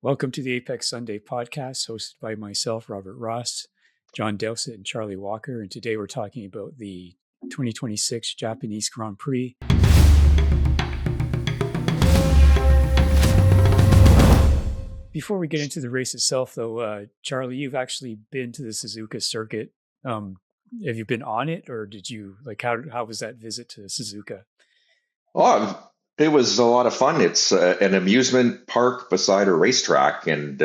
Welcome to the Apex Sunday podcast, hosted by myself, Robert Ross, John Dowsett, and Charlie Walker. And today we're talking about the 2026 Japanese Grand Prix. Before we get into the race itself, though, Charlie, you've actually been to the Suzuka circuit. Have you been on it, or did you how was that visit to Suzuka? Oh, it was a lot of fun. It's an amusement park beside a racetrack, and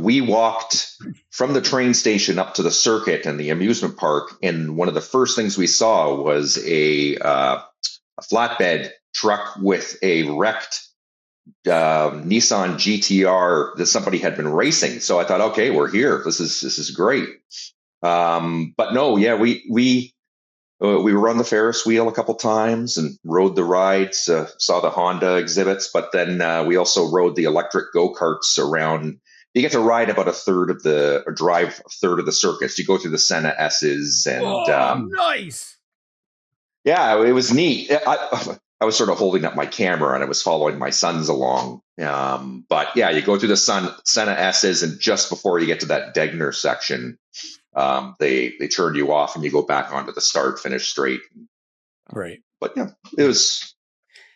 we walked from the train station up to the circuit and the amusement park. And one of the first things we saw was a flatbed truck with a wrecked Nissan GTR that somebody had been racing. So I thought, okay, we're here. This is great. But no, yeah, we were on the Ferris wheel a couple times and rode the rides, saw the Honda exhibits, but then we also rode the electric go-karts around. You get to ride about drive a third of the circuits. You go through the Senna S's and nice. Yeah, it was neat. I was sort of holding up my camera and I was following my sons along. But yeah, you go through the Senna S's, and just before you get to that Degner section, they turn you off and you go back onto the start, finish straight. Right. But yeah, it was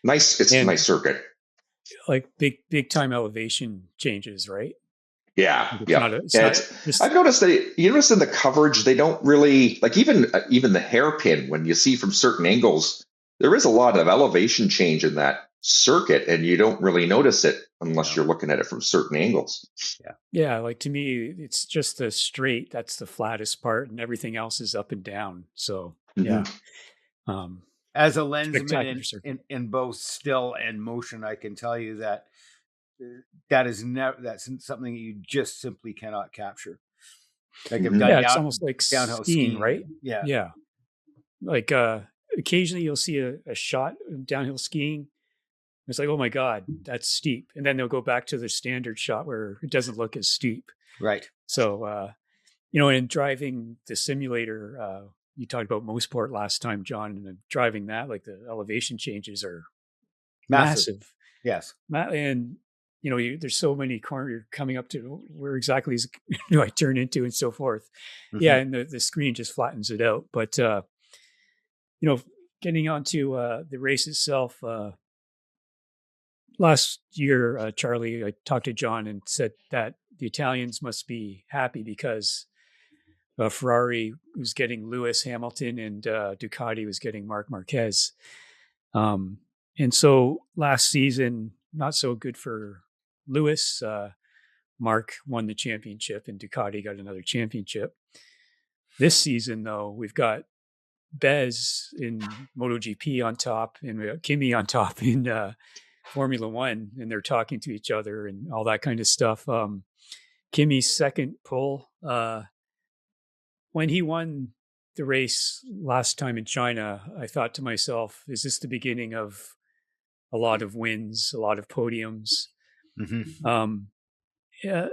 nice. It's a nice circuit. Like big time elevation changes, right? Yeah. I've noticed that you notice in the coverage, they don't really even the hairpin, when you see from certain angles, there is a lot of elevation change in that circuit, and you don't really notice it unless you're looking at it from certain angles. Yeah. Like, to me, it's just the straight. That's the flattest part, and everything else is up and down. So yeah. As a lensman in both still and motion, I can tell you that that's something you just simply cannot capture. Like it's almost like downhill skiing, right? Yeah. Like occasionally you'll see a shot of downhill skiing. It's like, oh my God, that's steep. And then they'll go back to the standard shot where it doesn't look as steep. Right. So, in driving the simulator, you talked about motorsport last time, John, and driving that, like, the elevation changes are massive. Yes. And, there's so many corners you're coming up to, where exactly do I turn into, and so forth. Mm-hmm. Yeah. And the screen just flattens it out. But, getting onto the race itself, last year, Charlie, I talked to John and said that the Italians must be happy because Ferrari was getting Lewis Hamilton and Ducati was getting Marc Marquez. And so last season, not so good for Lewis. Marc won the championship and Ducati got another championship. This season, though, we've got Bez in MotoGP on top, and we got Kimi on top in Formula One, and they're talking to each other and all that kind of stuff. Kimi's second pole, when he won the race last time in China, I thought to myself, is this the beginning of a lot of wins, a lot of podiums? Mm-hmm.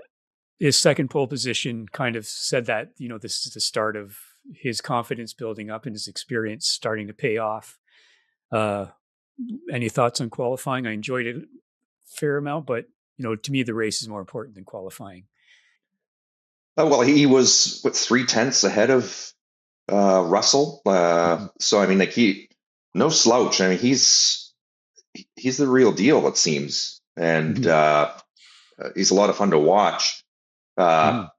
His second pole position kind of said that, this is the start of his confidence building up and his experience starting to pay off. Any thoughts on qualifying? I enjoyed it a fair amount, but, to me, the race is more important than qualifying. Well, he was 0.3 ahead of Russell. So, I mean, no slouch. I mean, he's the real deal, it seems. And he's a lot of fun to watch. Kind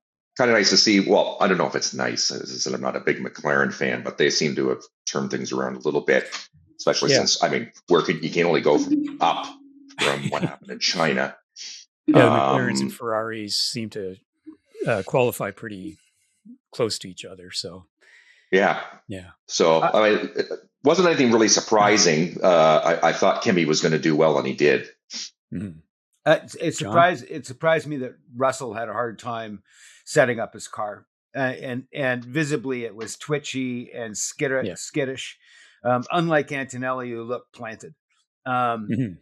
of nice to see. Well, I don't know if it's nice. As I said, I'm not a big McLaren fan, but they seem to have turned things around a little bit, especially since, I mean, you can only go up from what happened in China. Yeah, the McLarens and Ferraris seem to qualify pretty close to each other. So, yeah. So, I mean, it wasn't anything really surprising. I thought Kimi was going to do well, and he did. Mm-hmm. It surprised me that Russell had a hard time setting up his car, and visibly it was twitchy and skittish, unlike Antonelli, who looked planted. And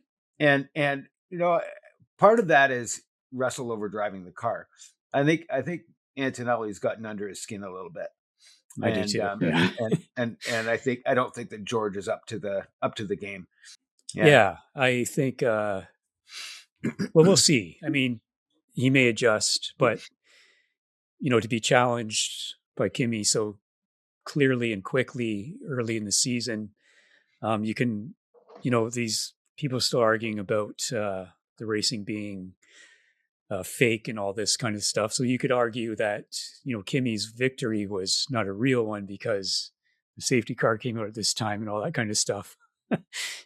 part of that is Russell overdriving the car. I think Antonelli's gotten under his skin a little bit. I do too. And I don't think that George is up to the game. Yeah, I think Well, we'll see. I mean, he may adjust, but to be challenged by Kimi so clearly and quickly early in the season, you can, these people still arguing about the racing being fake and all this kind of stuff. So you could argue that, Kimi's victory was not a real one because the safety car came out at this time and all that kind of stuff.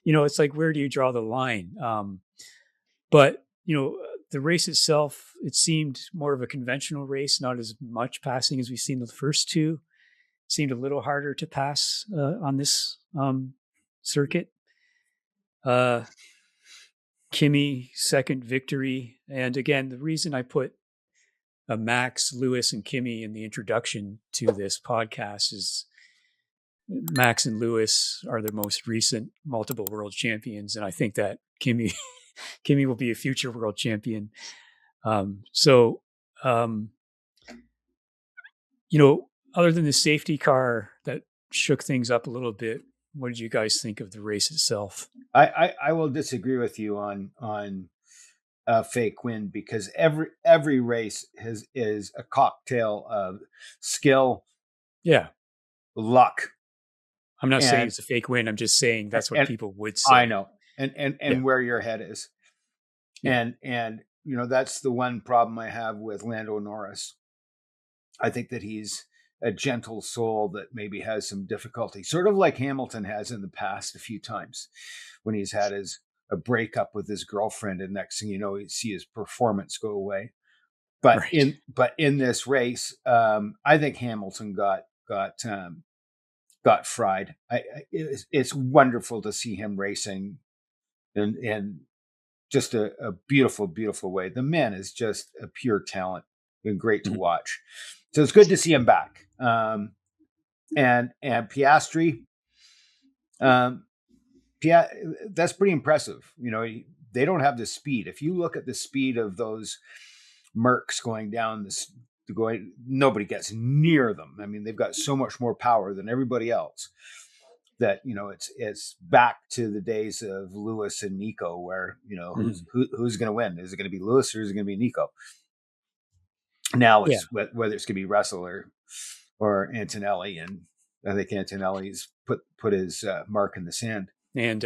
It's like, where do you draw the line? But, the race itself, it seemed more of a conventional race, not as much passing as we've seen the first two. It seemed a little harder to pass on this circuit. Kimi, second victory. And again, the reason I put Max, Lewis, and Kimi in the introduction to this podcast is Max and Lewis are the most recent multiple world champions. And I think that Kimi will be a future world champion. Other than the safety car that shook things up a little bit, what did you guys think of the race itself? I will disagree with you on a fake win, because every race is a cocktail of skill, luck. I'm not saying it's a fake win. I'm just saying that's what people would say. I know, and where your head is, and that's the one problem I have with Lando Norris. I think that he's a gentle soul that maybe has some difficulty, sort of like Hamilton has in the past a few times when he's had a breakup with his girlfriend, and next thing you know, you see his performance go away. But in this race, I think Hamilton got fried. It's wonderful to see him racing in just a beautiful, beautiful way. The man is just a pure talent and great to watch. So it's good to see him back. And Piastri, that's pretty impressive. They don't have the speed. If you look at the speed of those Mercs going down nobody gets near them. I mean, they've got so much more power than everybody else that, it's back to the days of Lewis and Nico where, who's going to win? Is it going to be Lewis or is it going to be Nico? Now it's whether it's going to be Russell or Antonelli, and I think Antonelli's put his mark in the sand. And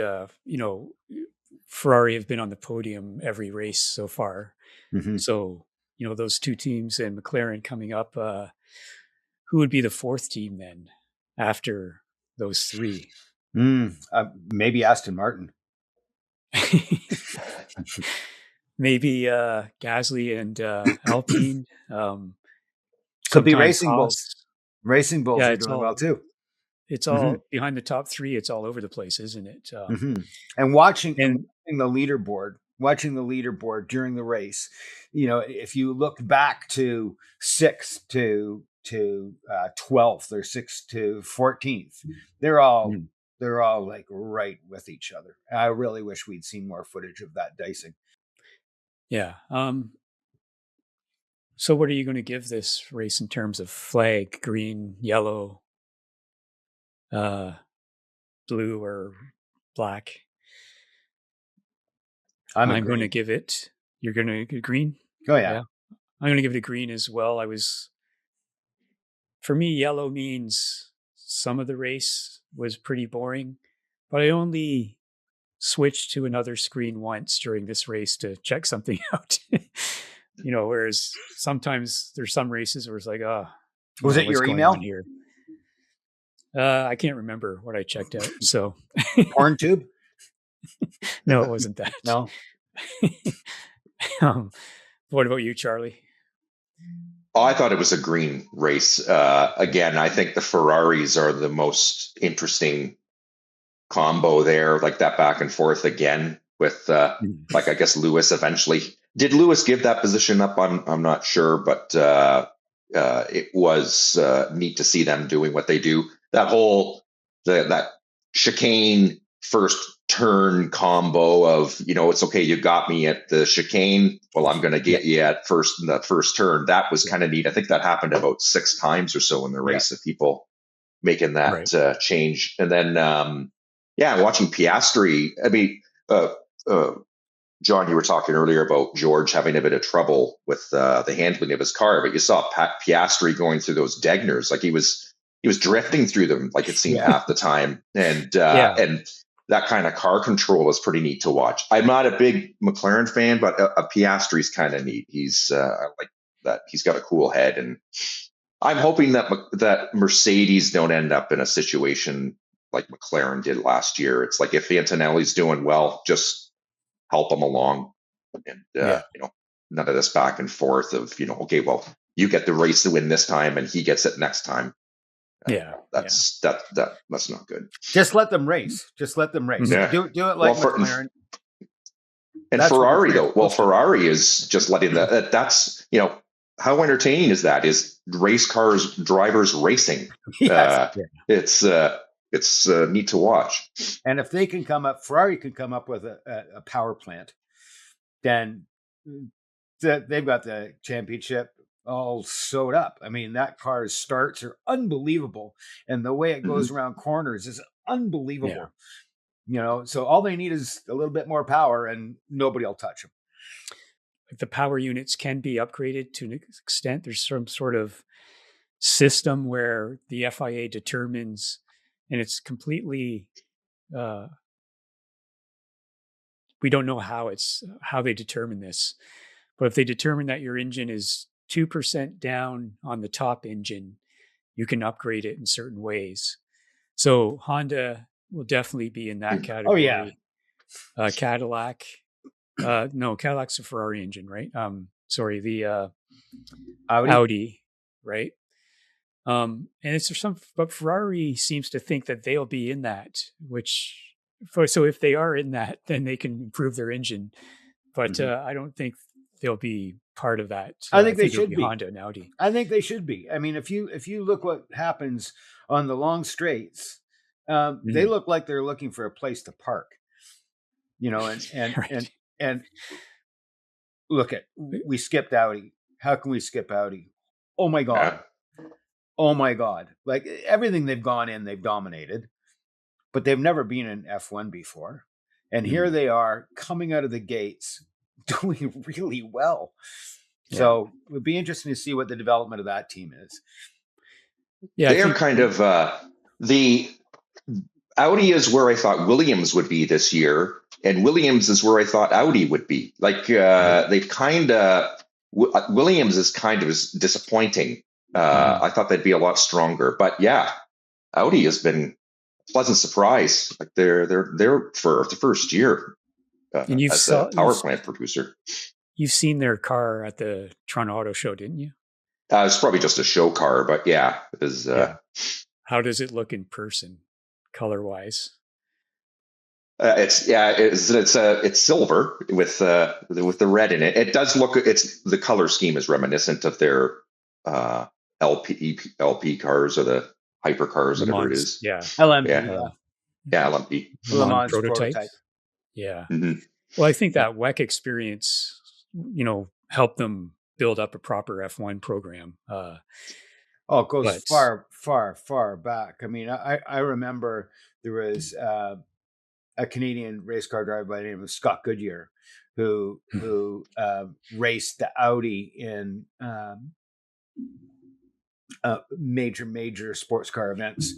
Ferrari have been on the podium every race so far. Mm-hmm. So those two teams and McLaren coming up. Who would be the fourth team then after those three? Maybe Aston Martin. Maybe Gasly and Alpine. Could be Racing Bulls. Racing Bulls are doing well too. It's all behind the top three. It's all over the place, isn't it? And watching the leaderboard during the race, if you look back to 6th to 12th or 6th to 14th, they're all like right with each other. I really wish we'd seen more footage of that dicing. Yeah. So what are you going to give this race in terms of flag, green, yellow, blue, or black? I'm going to give it. You're going to give green? Oh, yeah. I'm going to give it a green as well. For me, yellow means some of the race was pretty boring, but I only switched to another screen once during this race to check something out. Whereas sometimes there's some races where it's like, was it your email here? I can't remember what I checked out. So porn tube? No, it wasn't that. No. What about you, Charlie? Oh, I thought it was a green race. Again, I think the Ferraris are the most interesting combo there, like that back and forth again with, I guess Lewis eventually. Did Lewis give that position up? I'm not sure, but it was neat to see them doing what they do. That whole that chicane first turn combo of, it's okay, you got me at the chicane, well, I'm going to get you at in that first turn. That was kind of neat. I think that happened about 6 times or so in the race of people making that change. And then, watching Piastri, I mean, John, you were talking earlier about George having a bit of trouble with the handling of his car, but you saw Piastri going through those Degners, like he was drifting through them, like it seemed half the time, and that kind of car control is pretty neat to watch. I'm not a big McLaren fan, but a Piastri's kind of neat. He's I like that. He's got a cool head, and I'm hoping that Mercedes don't end up in a situation like McLaren did last year. It's like if Antonelli's doing well, just help him along, and none of this back and forth of okay, well, you get the race to win this time and he gets it next time. That's not good. Just let them race. Yeah. Do it like McLaren. And Ferrari though, Ferrari is just letting that's how entertaining is that? Is race cars drivers racing? It's neat to watch. And if they can Ferrari can come up with a power plant, then they've got the championship all sewed up. I mean, that car's starts are unbelievable, and the way it goes around corners is unbelievable. So all they need is a little bit more power, and nobody will touch them. The power units can be upgraded to an extent. There's some sort of system where the FIA determines, and it's completely we don't know how they determine this, but if they determine that your engine is 2% down on the top engine, you can upgrade it in certain ways. So Honda will definitely be in that category. Oh yeah. Cadillac. No, Cadillac's a Ferrari engine, right? The Audi, right? And but Ferrari seems to think that they'll be in that, so if they are in that, then they can improve their engine. But I don't think they'll be part of that. I think they should be Honda and Audi. I think they should be. I mean, if you look what happens on the long straights, they look like they're looking for a place to park. And right. And look we skipped Audi. How can we skip Audi? Oh my God. Oh my God. Like everything they've gone in, they've dominated, but they've never been in F1 before. And here they are coming out of the gates doing really well. Yeah. So it would be interesting to see what the development of that team is. Yeah, they're kind of the Audi is where I thought Williams would be this year. And Williams is where I thought Audi would be. Like they've Williams is kind of disappointing. I thought they'd be a lot stronger, but yeah, Audi has been a pleasant surprise. Like they're for the first year and as a power plant producer. You've seen their car at the Toronto Auto Show, didn't you? It's probably just a show car, but yeah, it is. How does it look in person, color wise? It's silver with the red in it. It does look. The color scheme is reminiscent of their LP cars or the hypercars, whatever it is. Yeah, LMP. Yeah, LMP. Le Mans prototype. Yeah. Mm-hmm. Well, I think that WEC experience, helped them build up a proper F1 program. It goes far, far, far back. I mean, I remember there was a Canadian race car driver by the name of Scott Goodyear who raced the Audi in major sports car events,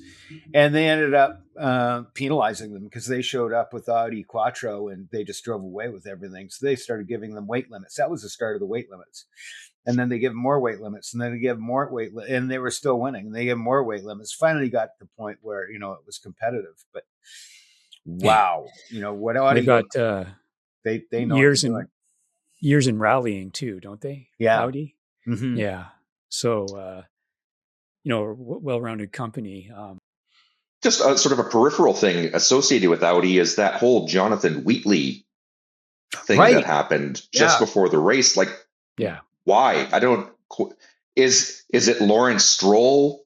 and they ended up penalizing them because they showed up with Audi Quattro and they just drove away with everything. So they started giving them weight limits. That was the start of the weight limits. And then they give them more weight limits, and then they give more and they were still winning. And they give more weight limits. Finally got to the point where it was competitive. But wow, what Audi they've got they know years in rallying too, don't they? Yeah, Audi. Mm-hmm. Yeah. So well-rounded company. Just sort of a peripheral thing associated with Audi is that whole Jonathan Wheatley thing that happened just before the race. Like, why? I don't. Is it Lawrence Stroll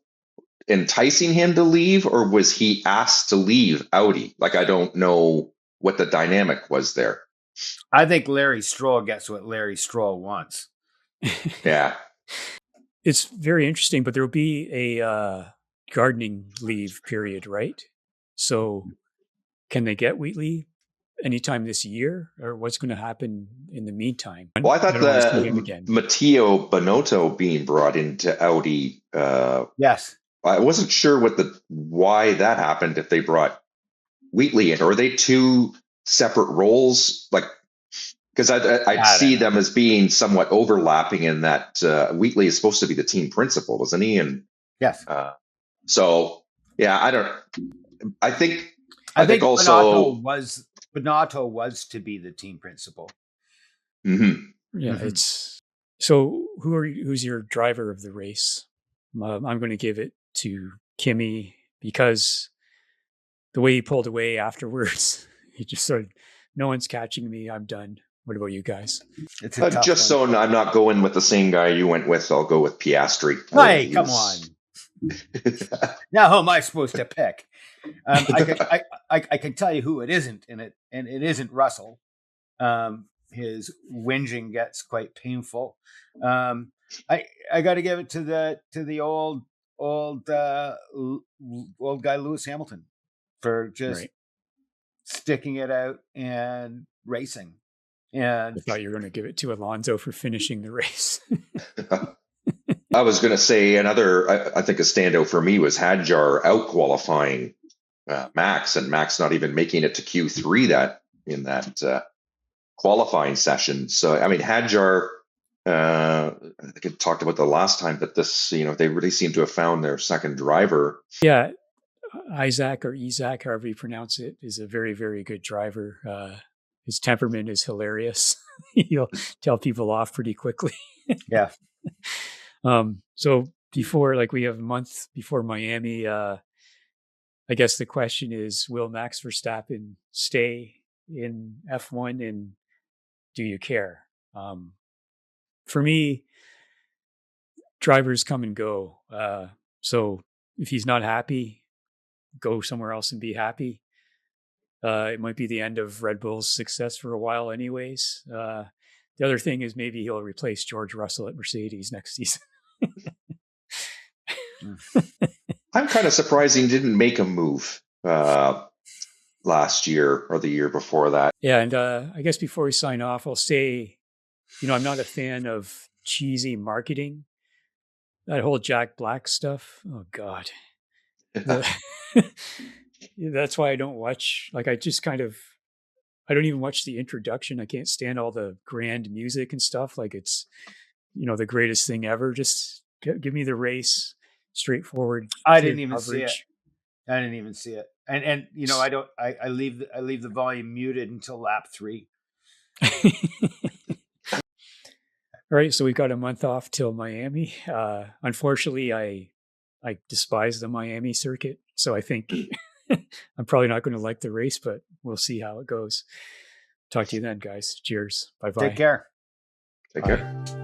enticing him to leave, or was he asked to leave Audi? Like, I don't know what the dynamic was there. I think Larry Stroll gets what Larry Stroll wants. Yeah. It's very interesting, but there will be a gardening leave period, right? So can they get Wheatley anytime this year, or what's going to happen in the meantime? Well, I thought don't want to see him again. Matteo Binotto being brought into Audi. Yes. I wasn't sure why that happened. If they brought Wheatley in, or are they two separate roles? Like, because I'd see them as being somewhat overlapping in that Wheatley is supposed to be the team principal, isn't he? And yes. So yeah, I think also Binotto was to be the team principal. Mm-hmm. Yeah, Mm-hmm. it's so. Who's your driver of the race? I'm going to give it to Kimi, because the way he pulled away afterwards, he just sort of, no one's catching me. I'm done. What about you guys? It's a tough just one. So I'm not going with the same guy you went with. I'll go with Piastri. Hey, come on. Now, who am I supposed to pick? I can tell you who it isn't, and it isn't Russell. His whinging gets quite painful. I got to give it to the old guy Lewis Hamilton for just sticking it out and racing. And I thought you were going to give it to Alonso for finishing the race. I was going to say I think a standout for me was Hadjar out qualifying Max, and Max not even making it to Q3 in that qualifying session. So, I mean, Hadjar, I think I talked about the last time that this, they really seem to have found their second driver. Yeah. Isaac, or Isaac, however you pronounce it, is a very, very good driver. His temperament is hilarious. He'll tell people off pretty quickly. Yeah. So before, we have a month before Miami, I guess the question is, will Max Verstappen stay in F1, and do you care? For me, drivers come and go. So if he's not happy, go somewhere else and be happy. It might be the end of Red Bull's success for a while anyways. The other thing is, maybe he'll replace George Russell at Mercedes next season. I'm kind of surprised he didn't make a move last year or the year before that. Yeah, and I guess before we sign off, I'll say, I'm not a fan of cheesy marketing. That whole Jack Black stuff, oh God. That's why I don't watch, I don't even watch the introduction. I can't stand all the grand music and stuff. It's, the greatest thing ever. Just give me the race, straightforward. I didn't even see it. And I leave the volume muted until lap 3. All right, so we've got a month off till Miami. Unfortunately, I despise the Miami circuit, so I think I'm probably not going to like the race, but we'll see how it goes. Talk to you then, guys. Cheers. Bye-bye. Take care. Take care.